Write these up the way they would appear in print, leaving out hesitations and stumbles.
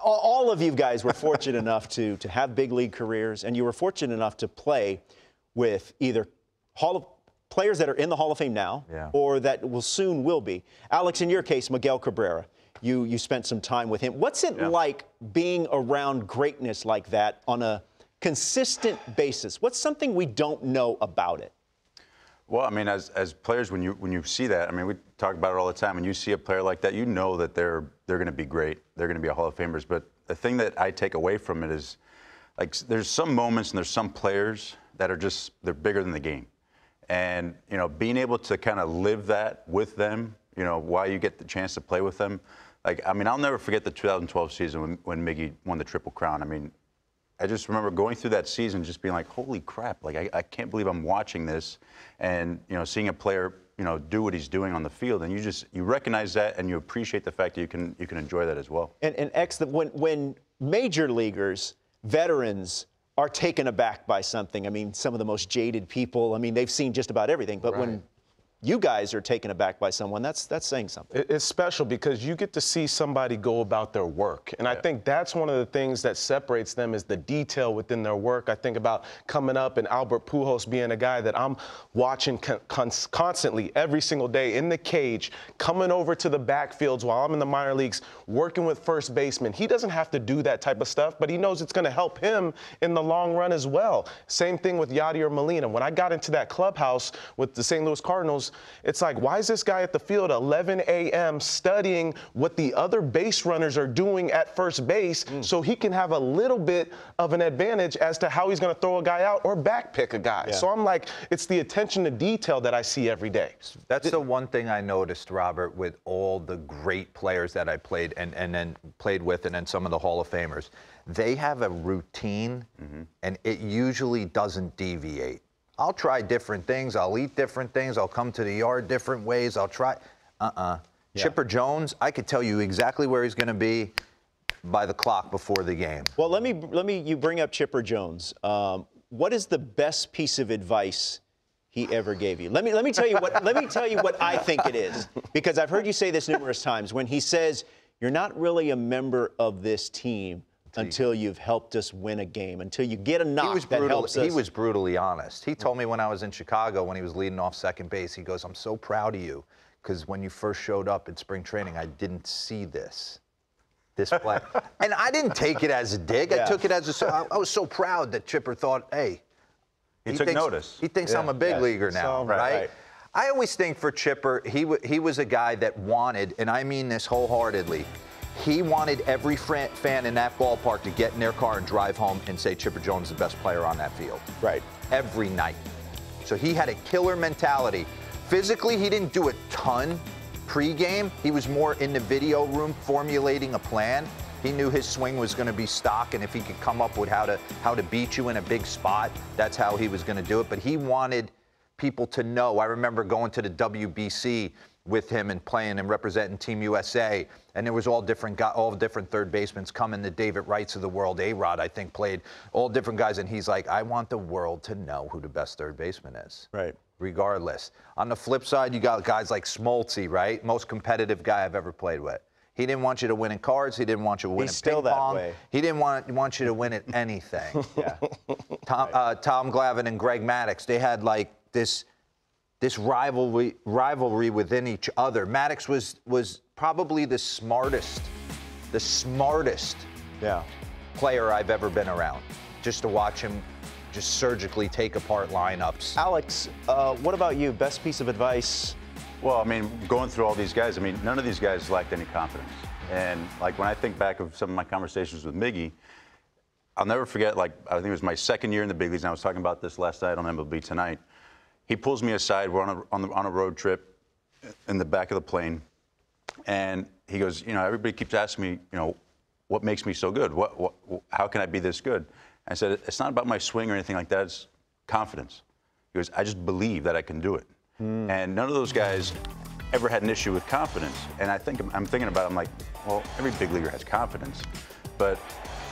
all of you guys were fortunate enough to have big league careers, and you were fortunate enough to play with either players that are in the Hall of Fame now or that will be. Alex, in your case, Miguel Cabrera, you spent some time with him. What's it like being around greatness like that on a consistent basis? What's something we don't know about it? Well, I mean, as players, when you see that, I mean, we talk about it all the time. When you see a player like that, you know that they're going to be great. They're going to be a Hall of Famers. But the thing that I take away from it is, like, there's some moments and there's some players that are just, they're bigger than the game. And, you know, being able to kind of live that with them, you know, while you get the chance to play with them. Like, I mean, I'll never forget the 2012 season when Miggy won the Triple Crown. I mean, I just remember going through that season just being like, holy crap, like, I can't believe I'm watching this. And, you know, seeing a player, you know, do what he's doing on the field. And you recognize that and you appreciate the fact that you can enjoy that as well. And X, when major leaguers, veterans, are taken aback by something, I mean, some of the most jaded people, I mean, they've seen just about everything. But when you guys are taken aback by someone, that's saying something. It's special because you get to see somebody go about their work. And I think that's one of the things that separates them is the detail within their work. I think about coming up and Albert Pujols being a guy that I'm watching constantly every single day in the cage, coming over to the backfields while I'm in the minor leagues, working with first baseman. He doesn't have to do that type of stuff, but he knows it's going to help him in the long run as well. Same thing with Yadier Molina. When I got into that clubhouse with the St. Louis Cardinals, it's like, why is this guy at the field at 11 a.m. studying what the other base runners are doing at first base so he can have a little bit of an advantage as to how he's going to throw a guy out or backpick a guy? So I'm like, it's the attention to detail that I see every day. That's the one thing I noticed, Robert, with all the great players that I played and then played with and then some of the Hall of Famers. They have a routine, and it usually doesn't deviate. I'll try different things. I'll eat different things. I'll come to the yard different ways. I'll try. Chipper Jones, I could tell you exactly where he's going to be by the clock before the game. Well, you bring up Chipper Jones. What is the best piece of advice he ever gave you? Let me tell you what I think it is, because I've heard you say this numerous times. When he says you're not really a member of this team until you've helped us win a game, until you get a knock that helps us. He was brutally honest. He told me when I was in Chicago, when he was leading off second base, he goes, I'm so proud of you, because when you first showed up in spring training, I didn't see this play. And I didn't take it as a dig. I took it as I was so proud that Chipper thought, hey, he took notice. He thinks I'm a big leaguer now, right? I always think for Chipper, he was a guy that wanted, and I mean this wholeheartedly, he wanted every fan in that ballpark to get in their car and drive home and say Chipper Jones is the best player on that field. Every night. So he had a killer mentality. Physically, he didn't do a ton pregame. He was more in the video room formulating a plan. He knew his swing was going to be stock, and if he could come up with how to beat you in a big spot, that's how he was going to do it. But he wanted people to know. I remember going to the WBC with him and playing and representing Team USA, and there was all different third basemen coming, the David Wrights of the world. A-Rod, I think, played, all different guys, and he's like, I want the world to know who the best third baseman is. Regardless. On the flip side, you got guys like Smoltzy, right? Most competitive guy I've ever played with. He didn't want you to win in cards. He didn't want you to win in ping pong. He didn't want you to win at anything. Tom Glavine and Greg Maddux, they had like this rivalry within each other. Maddux was probably the smartest player I've ever been around. Just to watch him just surgically take apart lineups. Alex, what about you? Best piece of advice? Well, I mean, going through all these guys, I mean, none of these guys lacked any confidence. And, like, when I think back of some of my conversations with Miggy, I'll never forget, like, I think it was my second year in the big leagues, and I was talking about this last night on MLB Tonight. He pulls me aside. We're on a road trip in the back of the plane, and he goes, you know, everybody keeps asking me, you know, what makes me so good? How can I be this good? I said, it's not about my swing or anything like that. It's confidence. He goes, I just believe that I can do it. And none of those guys ever had an issue with confidence. And I'm thinking about it, I'm like, well, every big leaguer has confidence, but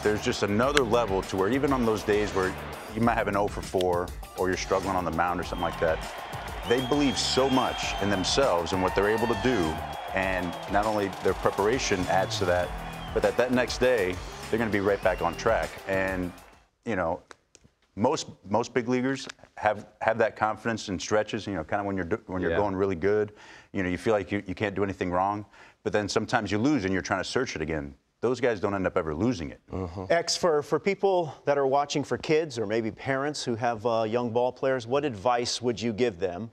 there's just another level to where even on those days where you might have an 0 for 4 or you're struggling on the mound or something like that, they believe so much in themselves and what they're able to do. And not only their preparation adds to that, but that next day, they're going to be right back on track. And, you know, most big leaguers have that confidence in stretches, you know, kind of when you're going really good. You know, you feel like you can't do anything wrong, but then sometimes you lose and you're trying to search it again. Those guys don't end up ever losing it. X, for people that are watching, for kids or maybe parents who have young ball players, what advice would you give them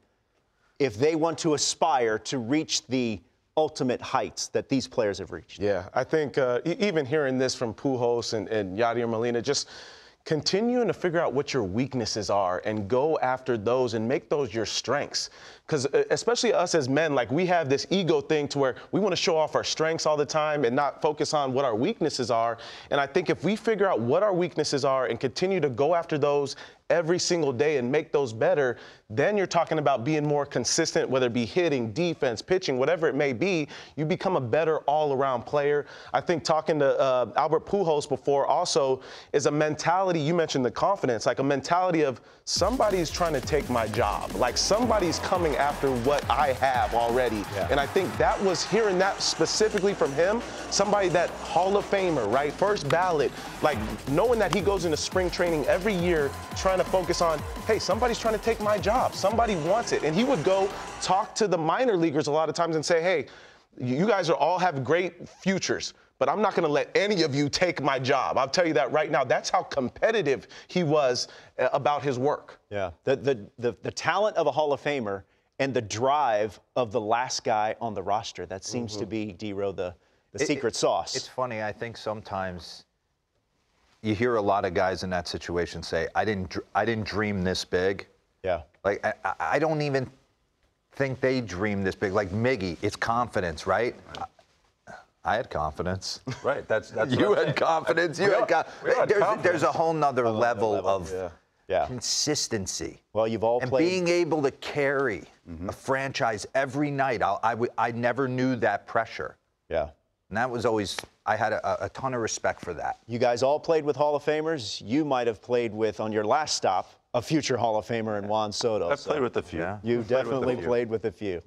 if they want to aspire to reach the ultimate heights that these players have reached? Yeah, I think even hearing this from Pujols and Yadier Molina, just continuing to figure out what your weaknesses are and go after those and make those your strengths. Because especially us as men, like, we have this ego thing to where we want to show off our strengths all the time and not focus on what our weaknesses are. And I think if we figure out what our weaknesses are and continue to go after those every single day and make those better, then you're talking about being more consistent, whether it be hitting, defense, pitching, whatever it may be. You become a better all-around player. I think talking to Albert Pujols before also is a mentality. You mentioned the confidence, like a mentality of somebody's trying to take my job. Like, somebody's coming after what I have already. And I think that was, hearing that specifically from him, somebody that Hall of Famer, right? First ballot, like, knowing that he goes into spring training every year trying to focus on, hey, somebody's trying to take my job. Somebody wants it. And he would go talk to the minor leaguers a lot of times and say, hey, you guys all have great futures, but I'm not going to let any of you take my job. I'll tell you that right now. That's how competitive he was about his work. Yeah, the talent of a Hall of Famer and the drive of the last guy on the roster, that seems to be, D-Row, the secret sauce. It's funny. I think sometimes you hear a lot of guys in that situation say, I didn't dream this big. Yeah. Like, I don't even think they dream this big. Like Miggy, it's confidence, right? I had confidence. Right. That's you had confidence. You had confidence. There's a whole nother level of consistency. Well, you've all and played. Being able to carry a franchise every night. I never knew that pressure. Yeah. And that was always, I had a ton of respect for that. You guys all played with Hall of Famers. You might have played with, on your last stop, a future Hall of Famer in Juan Soto. I've played with a few. You definitely played with a few.